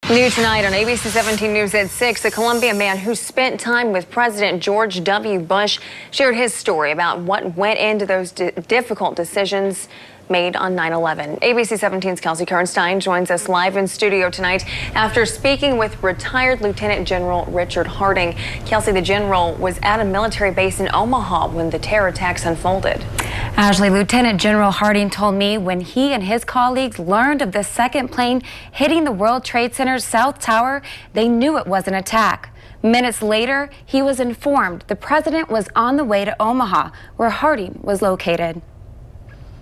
New tonight on ABC 17 News at 6, a Columbia man who spent time with President George W. Bush shared his story about what went into those difficult decisions made on 9/11. ABC 17's Kelsey Kernstein joins us live in studio tonight after speaking with retired Lieutenant General Richard Harding. Kelsey, the general was at a military base in Omaha when the terror attacks unfolded. Ashley, Lieutenant General Harding told me when he and his colleagues learned of the second plane hitting the World Trade Center's South Tower, they knew it was an attack. Minutes later, he was informed the president was on the way to Omaha, where Harding was located.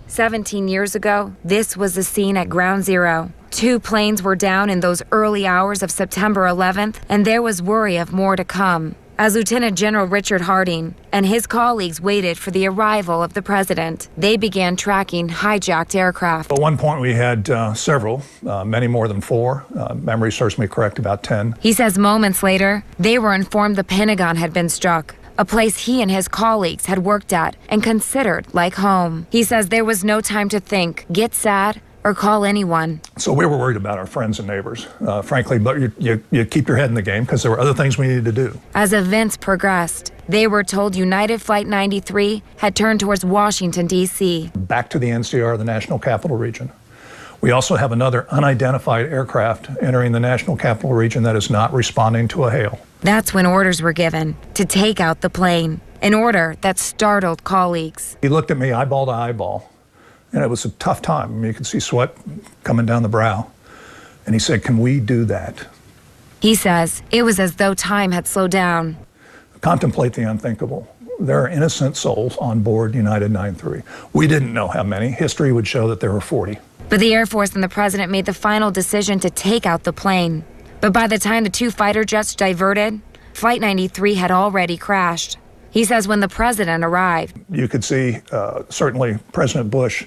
17 years ago, this was the scene at Ground Zero. 2 planes were down in those early hours of September 11th, and there was worry of more to come. As Lieutenant General Richard Harding and his colleagues waited for the arrival of the president, they began tracking hijacked aircraft. At one point, we had several, many more than 4. Memory serves me correct, about 10. He says moments later, they were informed the Pentagon had been struck, a place he and his colleagues had worked at and considered like home. He says there was no time to think, get sad, or call anyone. So we were worried about our friends and neighbors, frankly, but you keep your head in the game because there were other things we needed to do. As events progressed, they were told United Flight 93 had turned towards Washington, D.C. Back to the NCR, the National Capital Region. We also have another unidentified aircraft entering the National Capital Region that is not responding to a hail. That's when orders were given to take out the plane, an order that startled colleagues. He looked at me eyeball to eyeball, and it was a tough time. I mean, you could see sweat coming down the brow. And he said, "Can we do that?" He says it was as though time had slowed down. Contemplate the unthinkable. There are innocent souls on board United 93. We didn't know how many. History would show that there were 40. But the Air Force and the president made the final decision to take out the plane. But by the time the 2 fighter jets diverted, Flight 93 had already crashed. He says when the president arrived, you could see certainly President Bush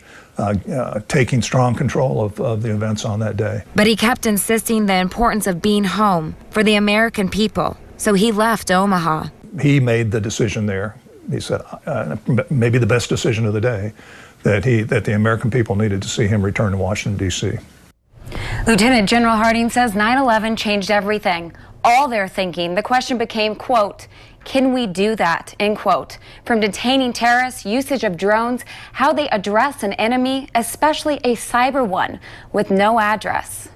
taking strong control of the events on that day. But he kept insisting the importance of being home for the American people. So he left Omaha. He made the decision there. He said, maybe the best decision of the day, that the American people needed to see him return to Washington, D.C. Lieutenant General Harding says 9/11 changed everything. All their thinking, the question became, quote, can we do that, end quote. From detaining terrorists, usage of drones, how they address an enemy, especially a cyber one, with no address.